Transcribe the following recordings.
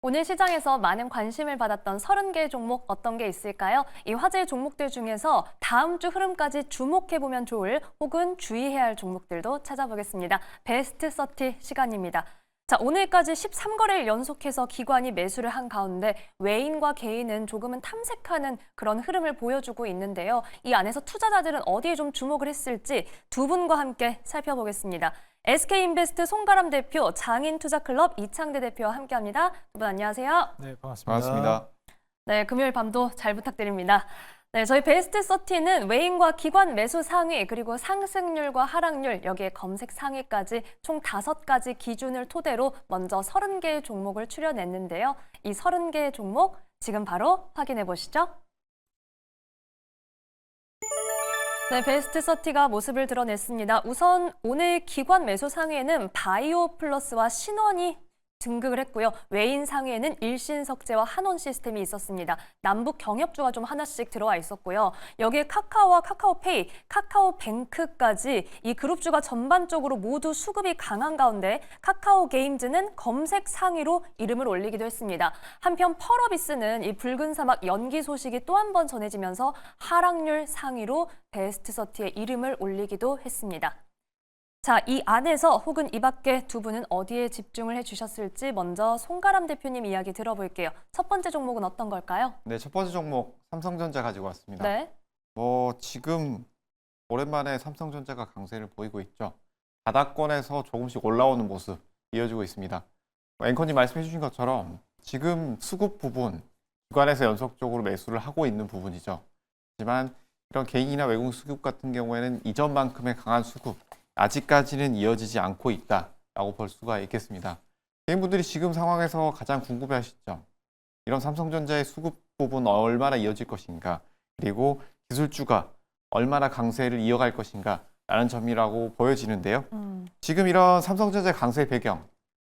오늘 시장에서 많은 관심을 받았던 30개 종목 어떤 게 있을까요? 이 화제 종목들 중에서 다음 주 흐름까지 주목해보면 좋을 혹은 주의해야 할 종목들도 찾아보겠습니다. 베스트 30 시간입니다. 자, 오늘까지 13거래일 연속해서 기관이 매수를 한 가운데 외인과 개인은 조금은 탐색하는 그런 흐름을 보여주고 있는데요. 이 안에서 투자자들은 어디에 좀 주목을 했을지 두 분과 함께 살펴보겠습니다. SK인베스트 송가람 대표, 장인투자클럽 이창대 대표와 함께합니다. 두 분 안녕하세요. 네, 반갑습니다. 반갑습니다. 네, 금요일 밤도 잘 부탁드립니다. 네, 저희 베스트 30는 외인과 기관 매수 상위, 그리고 상승률과 하락률, 여기에 검색 상위까지 총 5가지 기준을 토대로 먼저 30개의 종목을 추려냈는데요. 이 30개의 종목 지금 바로 확인해 보시죠. 네, 베스트 30가 모습을 드러냈습니다. 우선 오늘 기관 매수 상위에는 바이오 플러스와 신원이 등극을 했고요. 외인 상위에는 일신석재와 한원시스템이 있었습니다. 남북 경협주가 좀 하나씩 들어와 있었고요. 여기에 카카오와 카카오페이, 카카오뱅크까지 이 그룹주가 전반적으로 모두 수급이 강한 가운데 카카오게임즈는 검색 상위로 이름을 올리기도 했습니다. 한편 펄어비스는 이 붉은 사막 연기 소식이 또 한 번 전해지면서 하락률 상위로 베스트 30에 이름을 올리기도 했습니다. 자, 이 안에서 혹은 이 밖에 두 분은 어디에 집중을 해주셨을지 먼저 송가람 대표님 이야기 들어볼게요. 첫 번째 종목은 어떤 걸까요? 네, 첫 번째 종목 삼성전자 가지고 왔습니다. 네. 지금 오랜만에 삼성전자가 강세를 보이고 있죠. 바닥권에서 조금씩 올라오는 모습 이어지고 있습니다. 앵커님 말씀해 주신 것처럼 지금 수급 부분, 기관에서 연속적으로 매수를 하고 있는 부분이죠. 하지만 이런 개인이나 외국 수급 같은 경우에는 이전만큼의 강한 수급, 아직까지는 이어지지 않고 있다라고 볼 수가 있겠습니다. 개인분들이 지금 상황에서 가장 궁금해하시죠. 이런 삼성전자의 수급 부분 얼마나 이어질 것인가, 그리고 기술주가 얼마나 강세를 이어갈 것인가 라는 점이라고 보여지는데요. 지금 이런 삼성전자의 강세 배경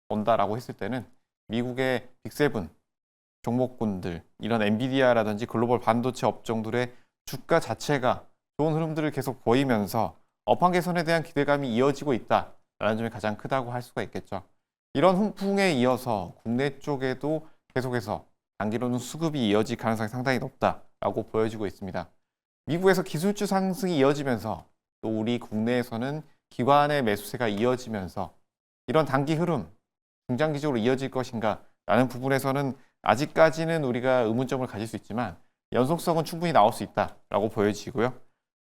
본다라고 했을 때는 미국의 빅세븐 종목군들, 이런 엔비디아라든지 글로벌 반도체 업종들의 주가 자체가 좋은 흐름들을 계속 보이면서 업황 개선에 대한 기대감이 이어지고 있다라는 점이 가장 크다고 할 수가 있겠죠. 이런 훈풍에 이어서 국내 쪽에도 계속해서 단기로는 수급이 이어질 가능성이 상당히 높다라고 보여지고 있습니다. 미국에서 기술주 상승이 이어지면서 또 우리 국내에서는 기관의 매수세가 이어지면서 이런 단기 흐름, 중장기적으로 이어질 것인가 라는 부분에서는 아직까지는 우리가 의문점을 가질 수 있지만 연속성은 충분히 나올 수 있다라고 보여지고요.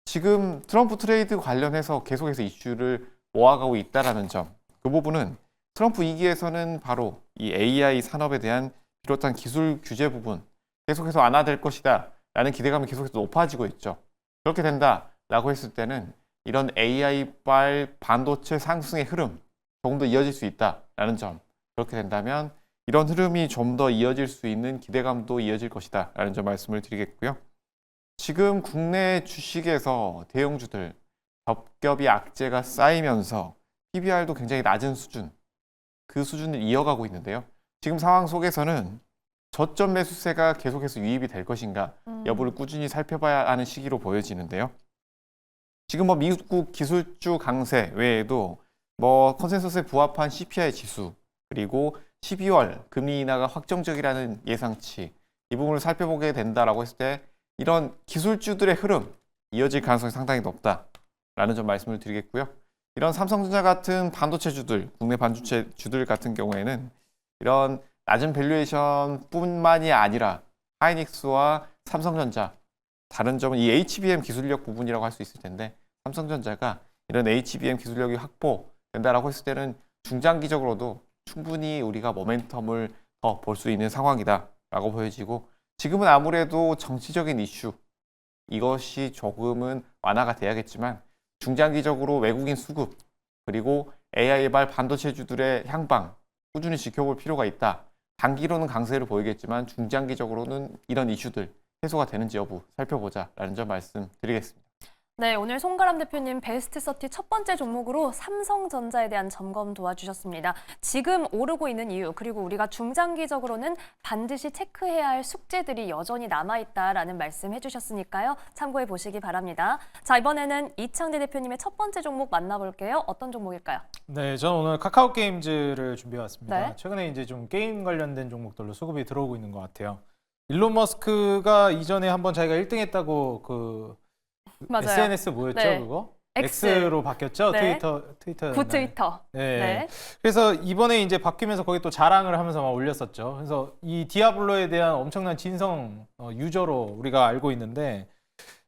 지금 트럼프 트레이드 관련해서 계속해서 이슈를 모아가고 있다는 점, 그 부분은 트럼프 2기에서는 바로 이 AI 산업에 대한 비롯한 기술 규제 부분 계속해서 완화될 것이다 라는 기대감이 계속해서 높아지고 있죠. 그렇게 된다라고 했을 때는 이런 AI발 반도체 상승의 흐름 조금 더 이어질 수 있다라는 점, 그렇게 된다면 이런 흐름이 좀 더 이어질 수 있는 기대감도 이어질 것이다 라는 점 말씀을 드리겠고요. 지금 국내 주식에서 대형주들 겹겹이 악재가 쌓이면서 PBR도 굉장히 낮은 수준, 그 수준을 이어가고 있는데요. 지금 상황 속에서는 저점 매수세가 계속해서 유입이 될 것인가 여부를 꾸준히 살펴봐야 하는 시기로 보여지는데요. 지금 미국 기술주 강세 외에도 컨센서스에 부합한 CPI 지수, 그리고 12월 금리 인하가 확정적이라는 예상치, 이 부분을 살펴보게 된다라고 했을 때 이런 기술주들의 흐름 이어질 가능성이 상당히 높다라는 점 말씀을 드리겠고요. 이런 삼성전자 같은 반도체주들, 국내 반도체주들 같은 경우에는 이런 낮은 밸류에이션 뿐만이 아니라 하이닉스와 삼성전자, 다른 점은 이 HBM 기술력 부분이라고 할 수 있을 텐데 삼성전자가 이런 HBM 기술력이 확보된다라고 했을 때는 중장기적으로도 충분히 우리가 모멘텀을 더 볼 수 있는 상황이다라고 보여지고, 지금은 아무래도 정치적인 이슈, 이것이 조금은 완화가 돼야겠지만 중장기적으로 외국인 수급, 그리고 AI발 반도체주들의 향방 꾸준히 지켜볼 필요가 있다. 단기로는 강세를 보이겠지만 중장기적으로는 이런 이슈들 해소가 되는지 여부 살펴보자라는 점 말씀드리겠습니다. 네, 오늘 송가람 대표님 베스트 30 첫 번째 종목으로 삼성전자에 대한 점검 도와주셨습니다. 지금 오르고 있는 이유, 그리고 우리가 중장기적으로는 반드시 체크해야 할 숙제들이 여전히 남아있다라는 말씀 해주셨으니까요. 참고해 보시기 바랍니다. 자, 이번에는 이창대 대표님의 첫 번째 종목 만나볼게요. 어떤 종목일까요? 네, 저는 오늘 카카오 게임즈를 준비해왔습니다. 네. 최근에 이제 좀 게임 관련된 종목들로 수급이 들어오고 있는 것 같아요. 일론 머스크가 이전에 한번 자기가 1등 했다고 맞아요. SNS 뭐였죠, 네. 그거? X. X로 바뀌었죠? 네. 트위터. 굿트위터. 네. 네. 그래서 이번에 이제 바뀌면서 거기 또 자랑을 하면서 막 올렸었죠. 그래서 이 디아블로에 대한 엄청난 진성 유저로 우리가 알고 있는데,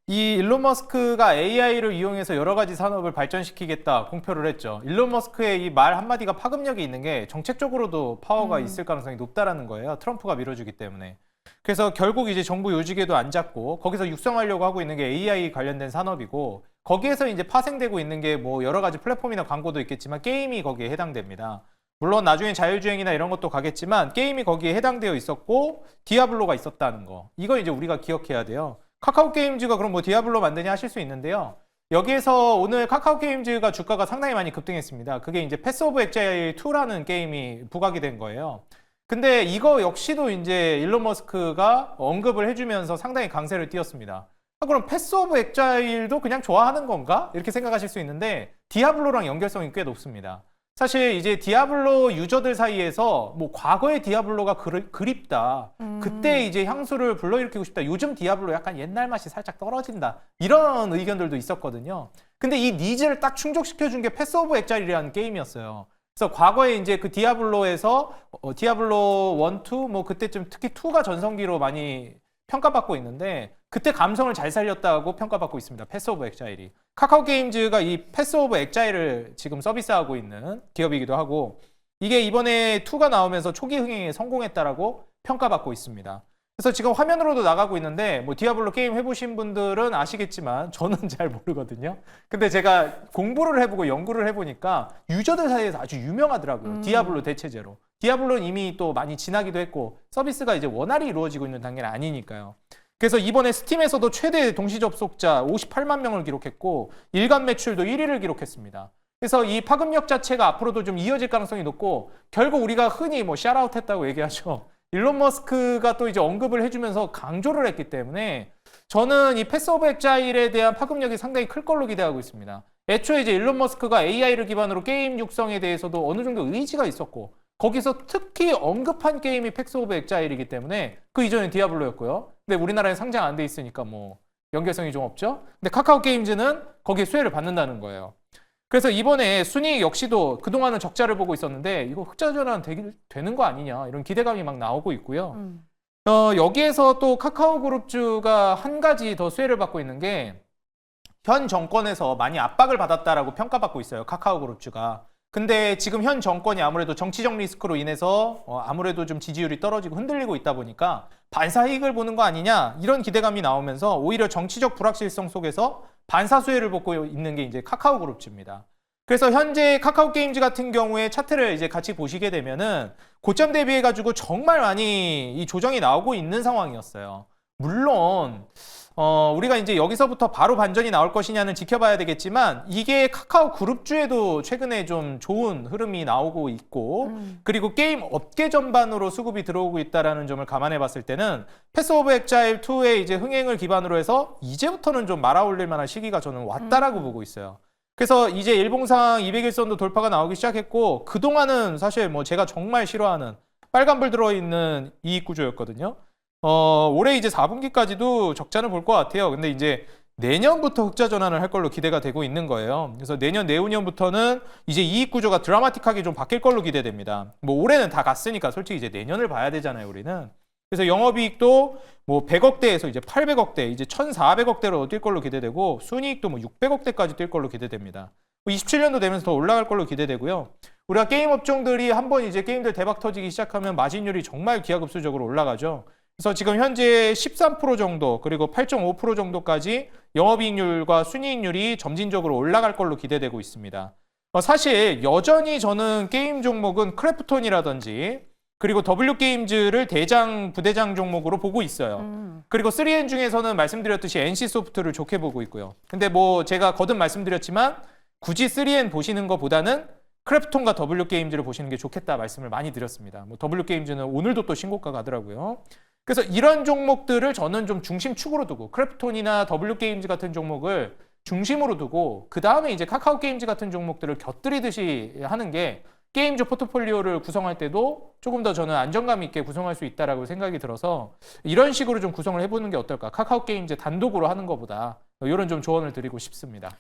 이 일론 머스크가 AI를 이용해서 여러 가지 산업을 발전시키겠다 공표를 했죠. 일론 머스크의 이 말 한마디가 파급력이 있는 게 정책적으로도 파워가 있을 가능성이 높다라는 거예요. 트럼프가 밀어주기 때문에. 그래서 결국 이제 정부 요직에도 안 잡고 거기서 육성하려고 하고 있는 게 AI 관련된 산업이고, 거기에서 이제 파생되고 있는 게 뭐 여러 가지 플랫폼이나 광고도 있겠지만 게임이 거기에 해당됩니다. 물론 나중에 자율주행이나 이런 것도 가겠지만 게임이 거기에 해당되어 있었고 디아블로가 있었다는 거, 이거 이제 우리가 기억해야 돼요. 카카오 게임즈가 그럼 뭐 디아블로 만드냐 하실 수 있는데요. 여기에서 오늘 카카오 게임즈가 주가가 상당히 많이 급등했습니다. 그게 이제 패스 오브 엑자일 2라는 게임이 부각이 된 거예요. 근데 이거 역시도 이제 일론 머스크가 언급을 해주면서 상당히 강세를 띄었습니다. 그럼 패스 오브 엑자일도 그냥 좋아하는 건가? 이렇게 생각하실 수 있는데 디아블로랑 연결성이 꽤 높습니다. 사실 이제 디아블로 유저들 사이에서 뭐 과거의 디아블로가 그립다. 그때 이제 향수를 불러일으키고 싶다. 요즘 디아블로 약간 옛날 맛이 살짝 떨어진다. 이런 의견들도 있었거든요. 근데 이 니즈를 딱 충족시켜준 게 패스 오브 엑자일이라는 게임이었어요. 그래서 과거에 이제 그 디아블로에서 디아블로 1, 2, 뭐 그때쯤 특히 2가 전성기로 많이 평가받고 있는데, 그때 감성을 잘 살렸다고 평가받고 있습니다. 패스 오브 엑자일이. 카카오 게임즈가 이 패스 오브 엑자일을 지금 서비스하고 있는 기업이기도 하고, 이게 이번에 2가 나오면서 초기 흥행에 성공했다라고 평가받고 있습니다. 그래서 지금 화면으로도 나가고 있는데, 뭐 디아블로 게임 해보신 분들은 아시겠지만 저는 잘 모르거든요. 근데 제가 공부를 해보고 연구를 해보니까 유저들 사이에서 아주 유명하더라고요. 디아블로 대체제로. 디아블로는 이미 또 많이 지나기도 했고 서비스가 이제 원활히 이루어지고 있는 단계는 아니니까요. 그래서 이번에 스팀에서도 최대 동시 접속자 58만 명을 기록했고 일간 매출도 1위를 기록했습니다. 그래서 이 파급력 자체가 앞으로도 좀 이어질 가능성이 높고, 결국 우리가 흔히 뭐 샤라웃 했다고 얘기하죠. 일론 머스크가 또 이제 언급을 해주면서 강조를 했기 때문에 저는 이 패스 오브 엑자일에 대한 파급력이 상당히 클 걸로 기대하고 있습니다. 애초에 이제 일론 머스크가 AI를 기반으로 게임 육성에 대해서도 어느 정도 의지가 있었고, 거기서 특히 언급한 게임이 패스 오브 엑자일이기 때문에 그 이전엔 디아블로였고요. 근데 우리나라에 상장 안 돼 있으니까 뭐 연결성이 좀 없죠. 근데 카카오 게임즈는 거기에 수혜를 받는다는 거예요. 그래서 이번에 순이익 역시도 그동안은 적자를 보고 있었는데 이거 흑자 전환 되는 거 아니냐, 이런 기대감이 막 나오고 있고요. 여기에서 또 카카오 그룹주가 한 가지 더 수혜를 받고 있는 게, 현 정권에서 많이 압박을 받았다라고 평가받고 있어요. 카카오 그룹주가. 근데 지금 현 정권이 아무래도 정치적 리스크로 인해서 아무래도 좀 지지율이 떨어지고 흔들리고 있다 보니까 반사이익을 보는 거 아니냐, 이런 기대감이 나오면서 오히려 정치적 불확실성 속에서 반사 수혜를 보고 있는 게 이제 카카오 그룹주입니다. 그래서 현재 카카오 게임즈 같은 경우에 차트를 이제 같이 보시게 되면은 고점 대비해 가지고 정말 많이 이 조정이 나오고 있는 상황이었어요. 물론 우리가 이제 여기서부터 바로 반전이 나올 것이냐는 지켜봐야 되겠지만, 이게 카카오 그룹주에도 최근에 좀 좋은 흐름이 나오고 있고, 그리고 게임 업계 전반으로 수급이 들어오고 있다는 점을 감안해 봤을 때는 패스 오브 엑자일 2의 이제 흥행을 기반으로 해서 이제부터는 좀 말아올릴 만한 시기가 저는 왔다라고 보고 있어요. 그래서 이제 일봉상 200일선도 돌파가 나오기 시작했고, 그동안은 사실 뭐 제가 정말 싫어하는 빨간불 들어있는 이익 구조였거든요. 올해 이제 4분기까지도 적자는 볼 것 같아요. 근데 이제 내년부터 흑자 전환을 할 걸로 기대가 되고 있는 거예요. 그래서 내년, 내후년부터는 이제 이익 구조가 드라마틱하게 좀 바뀔 걸로 기대됩니다. 뭐 올해는 다 갔으니까 솔직히 이제 내년을 봐야 되잖아요, 우리는. 그래서 영업이익도 뭐 100억대에서 이제 800억대, 이제 1,400억대로 뛸 걸로 기대되고, 순이익도 뭐 600억대까지 뛸 걸로 기대됩니다. 27년도 되면서 더 올라갈 걸로 기대되고요. 우리가 게임 업종들이 한번 이제 게임들 대박 터지기 시작하면 마진율이 정말 기하급수적으로 올라가죠. 그래서 지금 현재 13% 정도, 그리고 8.5% 정도까지 영업이익률과 순이익률이 점진적으로 올라갈 걸로 기대되고 있습니다. 사실 여전히 저는 게임 종목은 크래프톤이라든지 그리고 W게임즈를 대장, 부대장 종목으로 보고 있어요. 그리고 3N 중에서는 말씀드렸듯이 NC소프트를 좋게 보고 있고요. 근데 뭐 제가 거듭 말씀드렸지만 굳이 3N 보시는 것보다는 크래프톤과 W게임즈를 보시는 게 좋겠다 말씀을 많이 드렸습니다. 뭐 W게임즈는 오늘도 또 신고가 가더라고요. 그래서 이런 종목들을 저는 좀 중심축으로 두고 크래프톤이나 W게임즈 같은 종목을 중심으로 두고 그 다음에 이제 카카오게임즈 같은 종목들을 곁들이듯이 하는 게 게임즈 포트폴리오를 구성할 때도 조금 더 저는 안정감 있게 구성할 수 있다라고 생각이 들어서 이런 식으로 좀 구성을 해보는 게 어떨까? 카카오게임즈 단독으로 하는 것보다 이런 좀 조언을 드리고 싶습니다.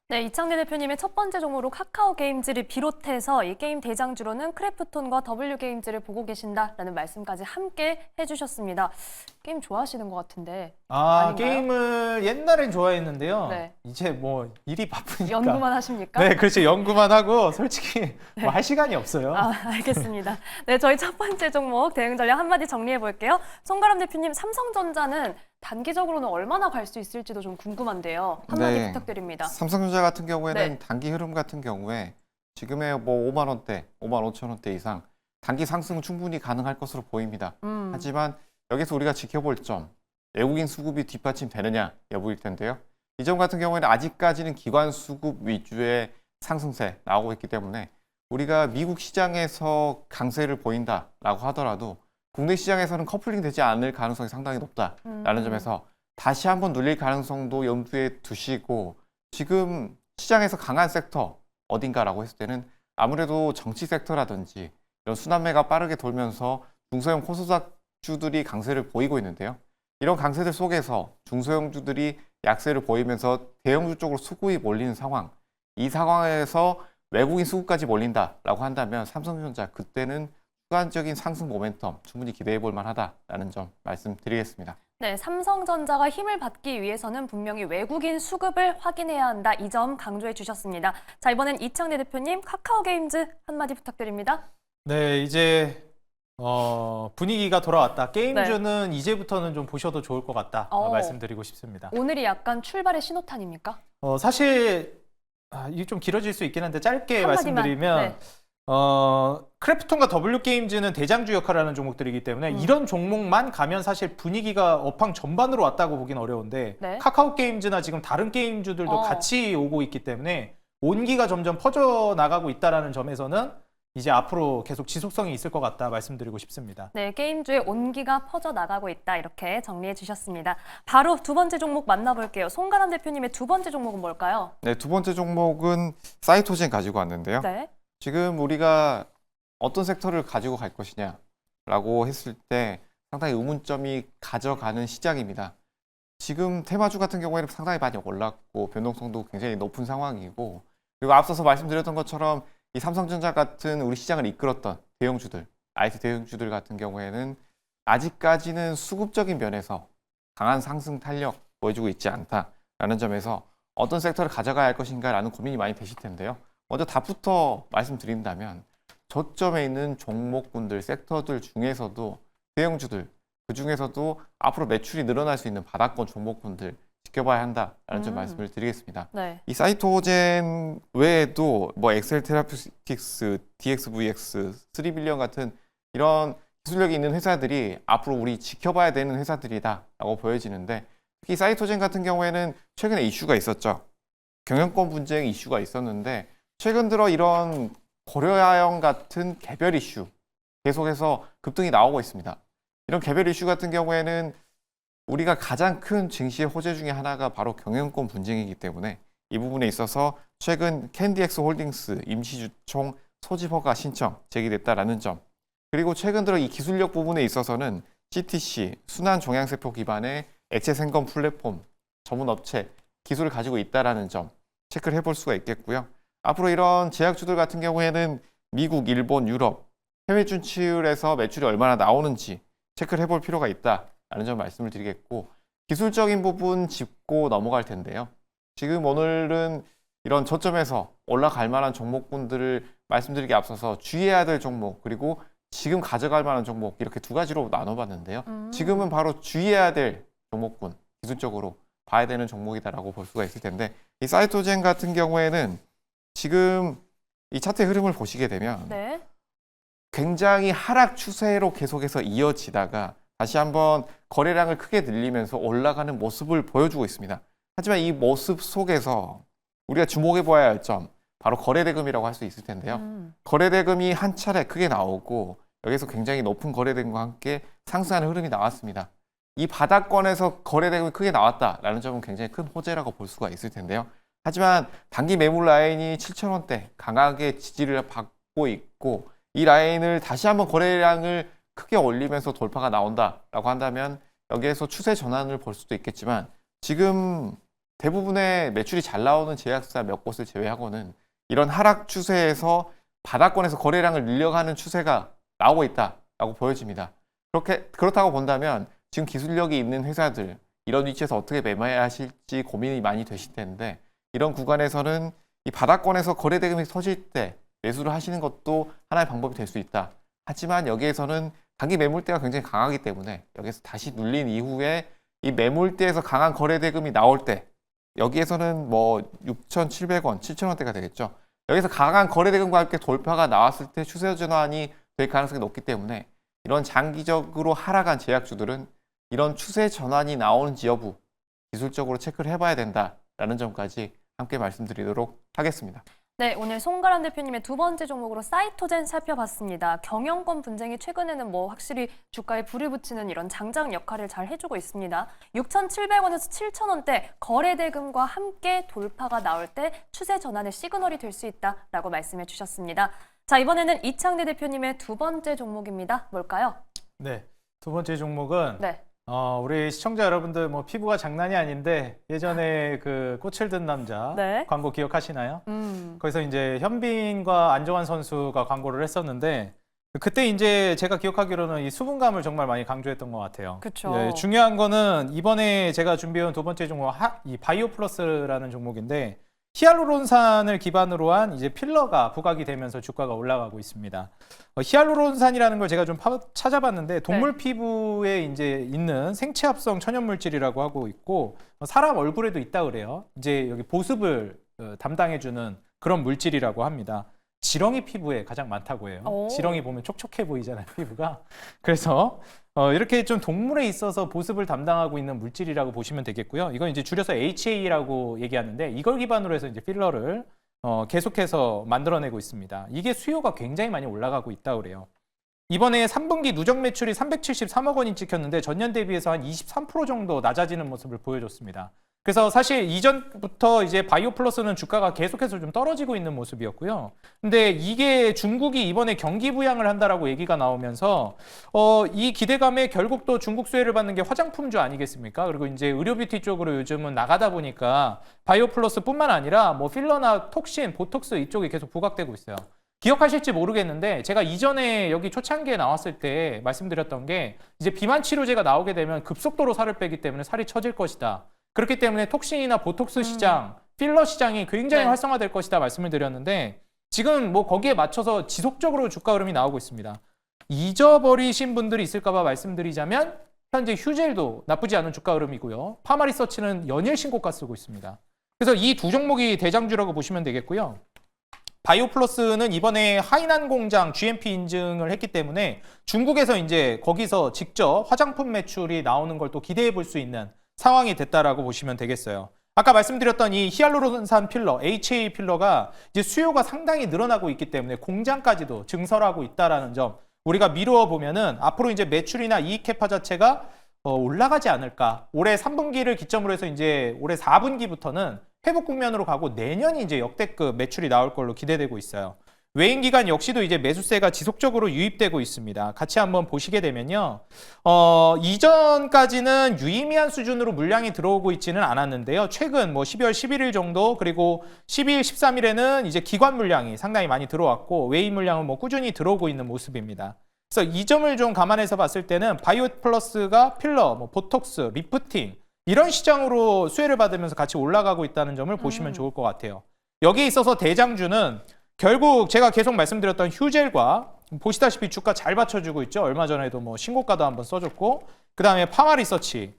네, 이창대 대표님의 첫 번째 종목으로 카카오게임즈를 비롯해서 이 게임 대장주로는 크래프톤과 W게임즈를 보고 계신다라는 말씀까지 함께 해주셨습니다. 게임 좋아하시는 것 같은데 아닌가요? 게임을 옛날엔 좋아했는데요. 네. 이제 뭐 일이 바쁘니까. 연구만 하십니까? 네, 그렇죠. 연구만 하고 솔직히 뭐 할 시간이 없어요. 알겠습니다. 네, 저희 첫 번째 종목 대응 전략 한마디 정리해 볼게요. 송가람 대표님, 삼성전자는 단기적으로는 얼마나 갈 수 있을지도 좀 궁금한데요. 한마디 네. 부탁드립니다. 삼성전자 같은 경우에는 네. 단기 흐름 같은 경우에 지금의 뭐 5만 원대, 5만 5천 원대 이상 단기 상승은 충분히 가능할 것으로 보입니다. 하지만 여기서 우리가 지켜볼 점, 외국인 수급이 뒷받침되느냐 여부일 텐데요. 이 점 같은 경우에는 아직까지는 기관 수급 위주의 상승세 나오고 있기 때문에 우리가 미국 시장에서 강세를 보인다라고 하더라도 국내 시장에서는 커플링 되지 않을 가능성이 상당히 높다라는 점에서 다시 한번 눌릴 가능성도 염두에 두시고 지금 시장에서 강한 섹터 어딘가라고 했을 때는 아무래도 정치 섹터라든지 이런 순환매가 빠르게 돌면서 중소형 코스닥주들이 강세를 보이고 있는데요. 이런 강세들 속에서 중소형주들이 약세를 보이면서 대형주 쪽으로 수급이 몰리는 상황, 이 상황에서 외국인 수급까지 몰린다라고 한다면 삼성전자 그때는 주관적인 상승 모멘텀 충분히 기대해 볼 만하다라는 점 말씀드리겠습니다. 네, 삼성전자가 힘을 받기 위해서는 분명히 외국인 수급을 확인해야 한다. 이 점 강조해 주셨습니다. 자, 이번엔 이창대 대표님, 카카오게임즈 한마디 부탁드립니다. 네, 이제 분위기가 돌아왔다. 게임주는 이제부터는 좀 보셔도 좋을 것 같다 말씀드리고 싶습니다. 오늘이 약간 출발의 신호탄입니까? 사실 이게 좀 길어질 수 있긴 한데 짧게 한마디만. 말씀드리면 네. 크래프톤과 W게임즈는 대장주 역할을 하는 종목들이기 때문에 이런 종목만 가면 사실 분위기가 업황 전반으로 왔다고 보긴 어려운데 네. 카카오게임즈나 지금 다른 게임주들도 어. 같이 오고 있기 때문에 온기가 점점 퍼져나가고 있다는 점에서는 이제 앞으로 계속 지속성이 있을 것 같다 말씀드리고 싶습니다. 네, 게임주의 온기가 퍼져나가고 있다. 이렇게 정리해 주셨습니다. 바로 두 번째 종목 만나볼게요. 송가람 대표님의 두 번째 종목은 뭘까요? 네, 두 번째 종목은 사이토젠 가지고 왔는데요. 네. 지금 우리가 어떤 섹터를 가지고 갈 것이냐라고 했을 때 상당히 의문점이 가져가는 시장입니다. 지금 테마주 같은 경우에는 상당히 많이 올랐고 변동성도 굉장히 높은 상황이고 그리고 앞서서 말씀드렸던 것처럼 이 삼성전자 같은 우리 시장을 이끌었던 대형주들, IT 대형주들 같은 경우에는 아직까지는 수급적인 면에서 강한 상승 탄력 보여주고 있지 않다라는 점에서 어떤 섹터를 가져가야 할 것인가라는 고민이 많이 되실 텐데요. 먼저 답부터 말씀드린다면 저점에 있는 종목군들, 섹터들 중에서도 대형주들, 그 중에서도 앞으로 매출이 늘어날 수 있는 바닥권 종목군들 지켜봐야 한다라는 점 말씀을 드리겠습니다. 네. 이 사이토젠 외에도 뭐 엑셀 테라피틱스, DXVX, 3빌리언 같은 이런 기술력이 있는 회사들이 앞으로 우리 지켜봐야 되는 회사들이다라고 보여지는데 특히 사이토젠 같은 경우에는 최근에 이슈가 있었죠. 경영권 분쟁 이슈가 있었는데 최근 들어 이런 고려아연 같은 개별 이슈 계속해서 급등이 나오고 있습니다. 이런 개별 이슈 같은 경우에는 우리가 가장 큰 증시의 호재 중에 하나가 바로 경영권 분쟁이기 때문에 이 부분에 있어서 최근 캔디엑스 홀딩스 임시주총 소집 허가 신청 제기됐다라는 점 그리고 최근 들어 이 기술력 부분에 있어서는 CTC 순환 종양세포 기반의 액체 생검 플랫폼 전문 업체 기술을 가지고 있다라는 점 체크를 해볼 수가 있겠고요. 앞으로 이런 제약주들 같은 경우에는 미국, 일본, 유럽 해외 진출에서 매출이 얼마나 나오는지 체크를 해볼 필요가 있다라는 점 말씀을 드리겠고 기술적인 부분 짚고 넘어갈 텐데요. 지금 오늘은 이런 저점에서 올라갈 만한 종목군들을 말씀드리기 앞서서 주의해야 될 종목 그리고 지금 가져갈 만한 종목 이렇게 두 가지로 나눠봤는데요. 지금은 바로 주의해야 될 종목군 기술적으로 봐야 되는 종목이다라고 볼 수가 있을 텐데 이 사이토젠 같은 경우에는 지금 이 차트의 흐름을 보시게 되면 네. 굉장히 하락 추세로 계속해서 이어지다가 다시 한번 거래량을 크게 늘리면서 올라가는 모습을 보여주고 있습니다. 하지만 이 모습 속에서 우리가 주목해 보아야 할 점, 바로 거래대금이라고 할 수 있을 텐데요. 거래대금이 한 차례 크게 나오고 여기서 굉장히 높은 거래대금과 함께 상승하는 흐름이 나왔습니다. 이 바닥권에서 거래대금이 크게 나왔다라는 점은 굉장히 큰 호재라고 볼 수가 있을 텐데요. 하지만 단기 매물 라인이 7,000원대 강하게 지지를 받고 있고 이 라인을 다시 한번 거래량을 크게 올리면서 돌파가 나온다라고 한다면 여기에서 추세 전환을 볼 수도 있겠지만 지금 대부분의 매출이 잘 나오는 제약사 몇 곳을 제외하고는 이런 하락 추세에서 바닥권에서 거래량을 늘려가는 추세가 나오고 있다라고 보여집니다. 그렇다고 본다면 지금 기술력이 있는 회사들 이런 위치에서 어떻게 매매하실지 고민이 많이 되실 텐데 이런 구간에서는 이 바닥권에서 거래대금이 터질 때 매수를 하시는 것도 하나의 방법이 될 수 있다. 하지만 여기에서는 단기 매물대가 굉장히 강하기 때문에 여기서 다시 눌린 이후에 이 매물대에서 강한 거래대금이 나올 때 여기에서는 뭐 6,700원, 7,000원대가 되겠죠. 여기서 강한 거래대금과 함께 돌파가 나왔을 때 추세 전환이 될 가능성이 높기 때문에 이런 장기적으로 하락한 제약주들은 이런 추세 전환이 나오는지 여부 기술적으로 체크를 해봐야 된다라는 점까지 함께 말씀드리도록 하겠습니다. 네, 오늘 송가람 대표님의 두 번째 종목으로 사이토젠 살펴봤습니다. 경영권 분쟁이 최근에는 뭐 확실히 주가에 불을 붙이는 이런 장장 역할을 잘 해주고 있습니다. 6,700원에서 7,000원대 거래대금과 함께 돌파가 나올 때 추세 전환의 시그널이 될 수 있다라고 말씀해 주셨습니다. 자, 이번에는 이창대 대표님의 두 번째 종목입니다. 뭘까요? 네, 두 번째 종목은 네. 우리 시청자 여러분들 뭐 피부가 장난이 아닌데 예전에 그 꽃을 든 남자 네. 광고 기억하시나요? 거기서 이제 현빈과 안정환 선수가 광고를 했었는데 그때 이제 제가 기억하기로는 이 수분감을 정말 많이 강조했던 것 같아요. 그쵸. 예, 중요한 거는 이번에 제가 준비해온 두 번째 종목 이 바이오 플러스라는 종목인데 히알루론산을 기반으로 한 이제 필러가 부각이 되면서 주가가 올라가고 있습니다. 히알루론산이라는 걸 제가 좀 찾아봤는데 동물 피부에 이제 있는 생체합성 천연물질이라고 하고 있고 사람 얼굴에도 있다 그래요. 이제 여기 보습을 담당해주는 그런 물질이라고 합니다. 지렁이 피부에 가장 많다고 해요. 오. 지렁이 보면 촉촉해 보이잖아요, 피부가. 그래서 이렇게 좀 동물에 있어서 보습을 담당하고 있는 물질이라고 보시면 되겠고요. 이건 이제 줄여서 HA라고 얘기하는데 이걸 기반으로 해서 이제 필러를 계속해서 만들어내고 있습니다. 이게 수요가 굉장히 많이 올라가고 있다고 그래요. 이번에 3분기 누적 매출이 373억 원이 찍혔는데 전년 대비해서 한 23% 정도 낮아지는 모습을 보여줬습니다. 그래서 사실 이전부터 이제 바이오 플러스는 주가가 계속해서 좀 떨어지고 있는 모습이었고요. 근데 이게 중국이 이번에 경기 부양을 한다라고 얘기가 나오면서 이 기대감에 결국 또 중국 수혜를 받는 게 화장품주 아니겠습니까? 그리고 이제 의료 뷰티 쪽으로 요즘은 나가다 보니까 바이오 플러스뿐만 아니라 뭐 필러나 톡신, 보톡스 이쪽이 계속 부각되고 있어요. 기억하실지 모르겠는데 제가 이전에 여기 초창기에 나왔을 때 말씀드렸던 게 이제 비만 치료제가 나오게 되면 급속도로 살을 빼기 때문에 살이 처질 것이다. 그렇기 때문에 톡신이나 보톡스 시장, 필러 시장이 굉장히 네. 활성화될 것이다 말씀을 드렸는데 지금 뭐 거기에 맞춰서 지속적으로 주가 흐름이 나오고 있습니다. 잊어버리신 분들이 있을까 봐 말씀드리자면 현재 휴젤도 나쁘지 않은 주가 흐름이고요. 파마리서치는 연일 신고가 쓰고 있습니다. 그래서 이 두 종목이 대장주라고 보시면 되겠고요. 바이오 플러스는 이번에 하이난 공장 GMP 인증을 했기 때문에 중국에서 이제 거기서 직접 화장품 매출이 나오는 걸 또 기대해 볼 수 있는 상황이 됐다라고 보시면 되겠어요. 아까 말씀드렸던 이 히알루론산 필러, HA 필러가 이제 수요가 상당히 늘어나고 있기 때문에 공장까지도 증설하고 있다라는 점 우리가 미루어 보면은 앞으로 이제 매출이나 이익 캐파 자체가 올라가지 않을까. 올해 3분기를 기점으로 해서 이제 올해 4분기부터는 회복 국면으로 가고 내년이 이제 역대급 매출이 나올 걸로 기대되고 있어요. 외인 기관 역시도 이제 매수세가 지속적으로 유입되고 있습니다. 같이 한번 보시게 되면요. 이전까지는 유의미한 수준으로 물량이 들어오고 있지는 않았는데요. 최근 뭐 12월 11일 정도 그리고 12일, 13일에는 이제 기관 물량이 상당히 많이 들어왔고 외인 물량은 뭐 꾸준히 들어오고 있는 모습입니다. 그래서 이 점을 좀 감안해서 봤을 때는 바이오 플러스가 필러, 뭐 보톡스, 리프팅 이런 시장으로 수혜를 받으면서 같이 올라가고 있다는 점을 보시면 좋을 것 같아요. 여기에 있어서 대장주는 결국 제가 계속 말씀드렸던 휴젤과 보시다시피 주가 잘 받쳐주고 있죠. 얼마 전에도 뭐 신고가도 한번 써줬고 그 다음에 파마리서치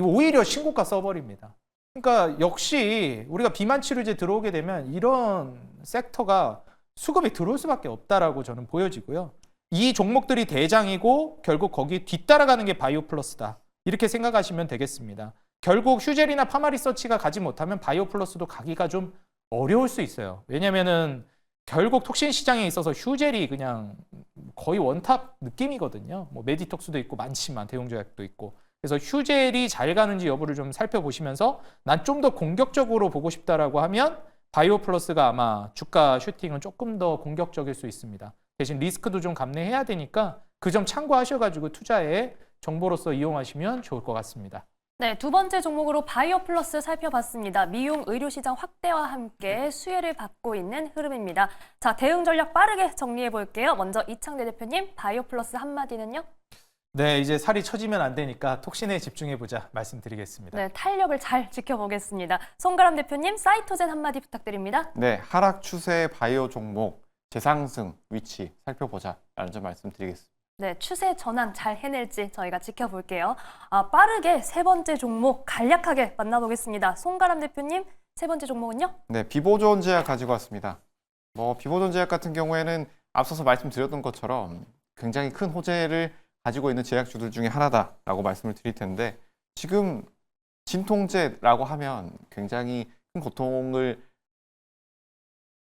오히려 신고가 써버립니다. 그러니까 역시 우리가 비만 치료제 들어오게 되면 이런 섹터가 수급이 들어올 수밖에 없다라고 저는 보여지고요. 이 종목들이 대장이고 결국 거기 뒤따라가는 게 바이오플러스다. 이렇게 생각하시면 되겠습니다. 결국 휴젤이나 파마리서치가 가지 못하면 바이오플러스도 가기가 좀 어려울 수 있어요. 왜냐면은 결국 톡신 시장에 있어서 휴젤이 그냥 거의 원탑 느낌이거든요. 뭐 메디톡스도 있고 많지만 대용조약도 있고. 그래서 휴젤이 잘 가는지 여부를 좀 살펴보시면서 난 좀 더 공격적으로 보고 싶다라고 하면 바이오플러스가 아마 주가 슈팅은 조금 더 공격적일 수 있습니다. 대신 리스크도 좀 감내해야 되니까 그 점 참고하셔가지고 투자에 정보로서 이용하시면 좋을 것 같습니다. 네, 두 번째 종목으로 바이오플러스 살펴봤습니다. 미용 의료 시장 확대와 함께 수혜를 받고 있는 흐름입니다. 자, 대응 전략 빠르게 정리해 볼게요. 먼저 이창대 대표님, 바이오플러스 한마디는요? 네, 이제 살이 처지면 안 되니까 톡신에 집중해보자 말씀드리겠습니다. 네, 탄력을 잘 지켜보겠습니다. 송가람 대표님, 사이토젠 한마디 부탁드립니다. 네, 하락 추세 바이오 종목 재상승 위치 살펴보자라는 점 말씀드리겠습니다. 네, 추세 전환 잘 해낼지 저희가 지켜볼게요. 빠르게 세 번째 종목 간략하게 만나보겠습니다. 송가람 대표님, 세 번째 종목은요? 네, 비보존 제약 가지고 왔습니다. 비보존 제약 같은 경우에는 앞서서 말씀드렸던 것처럼 굉장히 큰 호재를 가지고 있는 제약주들 중에 하나다라고 말씀을 드릴 텐데 지금 진통제라고 하면 굉장히 큰 고통을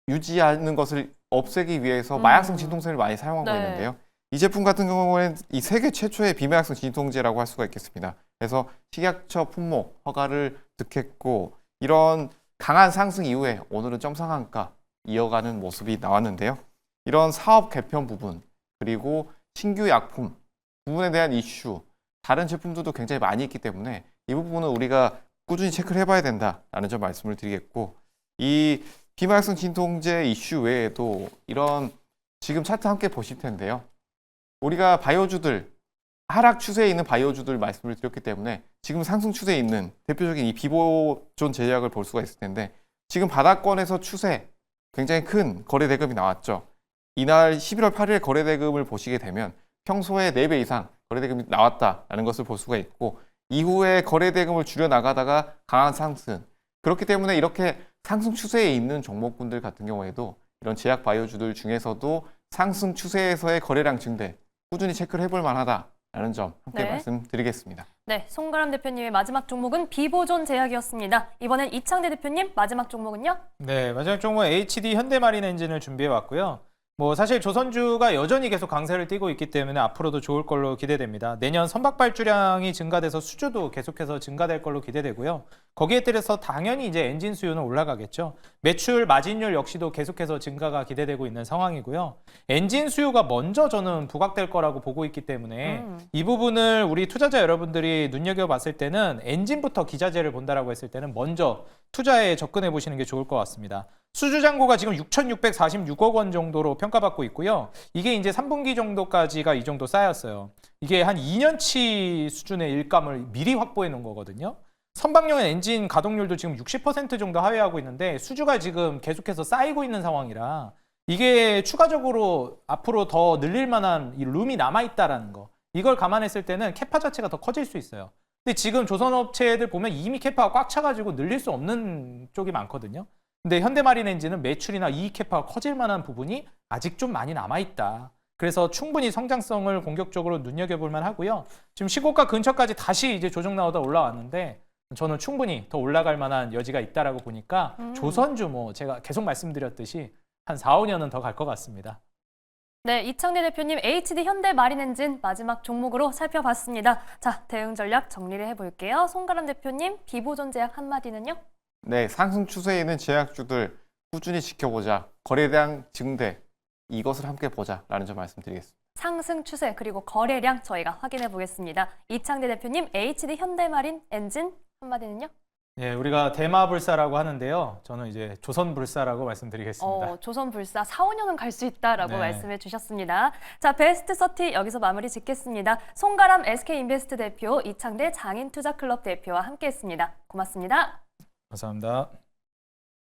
유지하는 것을 없애기 위해서 마약성 진통제를 많이 사용하고 네. 있는데요. 이 제품 같은 경우에는 이 세계 최초의 비마약성 진통제라고 할 수가 있겠습니다. 그래서 식약처 품목 허가를 득했고 이런 강한 상승 이후에 오늘은 점상한가 이어가는 모습이 나왔는데요. 이런 사업 개편 부분 그리고 신규 약품 부분에 대한 이슈 다른 제품들도 굉장히 많이 있기 때문에 이 부분은 우리가 꾸준히 체크를 해봐야 된다라는 점 말씀을 드리겠고 이 비마약성 진통제 이슈 외에도 이런 지금 차트 함께 보실 텐데요. 우리가 바이오주들 하락 추세에 있는 바이오주들 말씀을 드렸기 때문에 지금 상승 추세에 있는 대표적인 이 비보존 제약을 볼 수가 있을 텐데 지금 바닥권에서 추세 굉장히 큰 거래 대금이 나왔죠. 이날 11월 8일 거래 대금을 보시게 되면 평소에 4배 이상 거래 대금이 나왔다라는 것을 볼 수가 있고 이후에 거래 대금을 줄여 나가다가 강한 상승 그렇기 때문에 이렇게 상승 추세에 있는 종목군들 같은 경우에도 이런 제약 바이오주들 중에서도 상승 추세에서의 거래량 증대 꾸준히 체크를 해볼 만하다라는 점 함께 네. 말씀드리겠습니다. 네, 송가람 대표님의 마지막 종목은 비보존 제약이었습니다. 이번엔 이창대 대표님 마지막 종목은요? 네, 마지막 종목은 HD 현대마린 엔진을 준비해 왔고요. 사실 조선주가 여전히 계속 강세를 띠고 있기 때문에 앞으로도 좋을 걸로 기대됩니다. 내년 선박 발주량이 증가돼서 수주도 계속해서 증가될 걸로 기대되고요. 거기에 따라서 당연히 이제 엔진 수요는 올라가겠죠. 매출 마진율 역시도 계속해서 증가가 기대되고 있는 상황이고요. 엔진 수요가 먼저 저는 부각될 거라고 보고 있기 때문에 이 부분을 우리 투자자 여러분들이 눈여겨봤을 때는 엔진부터 기자재를 본다라고 했을 때는 먼저 투자에 접근해 보시는 게 좋을 것 같습니다. 수주 잔고가 지금 6,646억 원 정도로 평가받고 있고요. 이게 이제 3분기 정도까지가 이 정도 쌓였어요. 이게 한 2년치 수준의 일감을 미리 확보해 놓은 거거든요. 선박용 엔진 가동률도 지금 60% 정도 하회하고 있는데 수주가 지금 계속해서 쌓이고 있는 상황이라 이게 추가적으로 앞으로 더 늘릴 만한 이 룸이 남아있다라는 거. 이걸 감안했을 때는 캐파 자체가 더 커질 수 있어요. 근데 지금 조선업체들 보면 이미 캐파가 꽉 차가지고 늘릴 수 없는 쪽이 많거든요. 근데 현대마린 엔진은 매출이나 이익 캐파가 커질 만한 부분이 아직 좀 많이 남아있다. 그래서 충분히 성장성을 공격적으로 눈여겨볼 만하고요. 지금 시고가 근처까지 다시 이제 조정 나오다 올라왔는데 저는 충분히 더 올라갈 만한 여지가 있다라고 보니까 조선주 제가 계속 말씀드렸듯이 한 4, 5년은 더 갈 것 같습니다. 네, 이창대 대표님 HD 현대마린 엔진 마지막 종목으로 살펴봤습니다. 자, 대응 전략 정리를 해볼게요. 송가람 대표님 비보존 제약 한마디는요? 네, 상승 추세에 있는 제약주들 꾸준히 지켜보자. 거래량 증대 이것을 함께 보자라는 점 말씀드리겠습니다. 상승 추세 그리고 거래량 저희가 확인해 보겠습니다. 이창대 대표님 HD 현대마린 엔진 한마디는요? 예, 우리가 대마불사라고 하는데요. 저는 이제 조선불사라고 말씀드리겠습니다. 조선불사 4, 5년은 갈 수 있다라고 네. 말씀해 주셨습니다. 자, 베스트 30 여기서 마무리 짓겠습니다. 송가람 SK인베스트 대표, 이창대 장인투자클럽 대표와 함께했습니다. 고맙습니다. 감사합니다.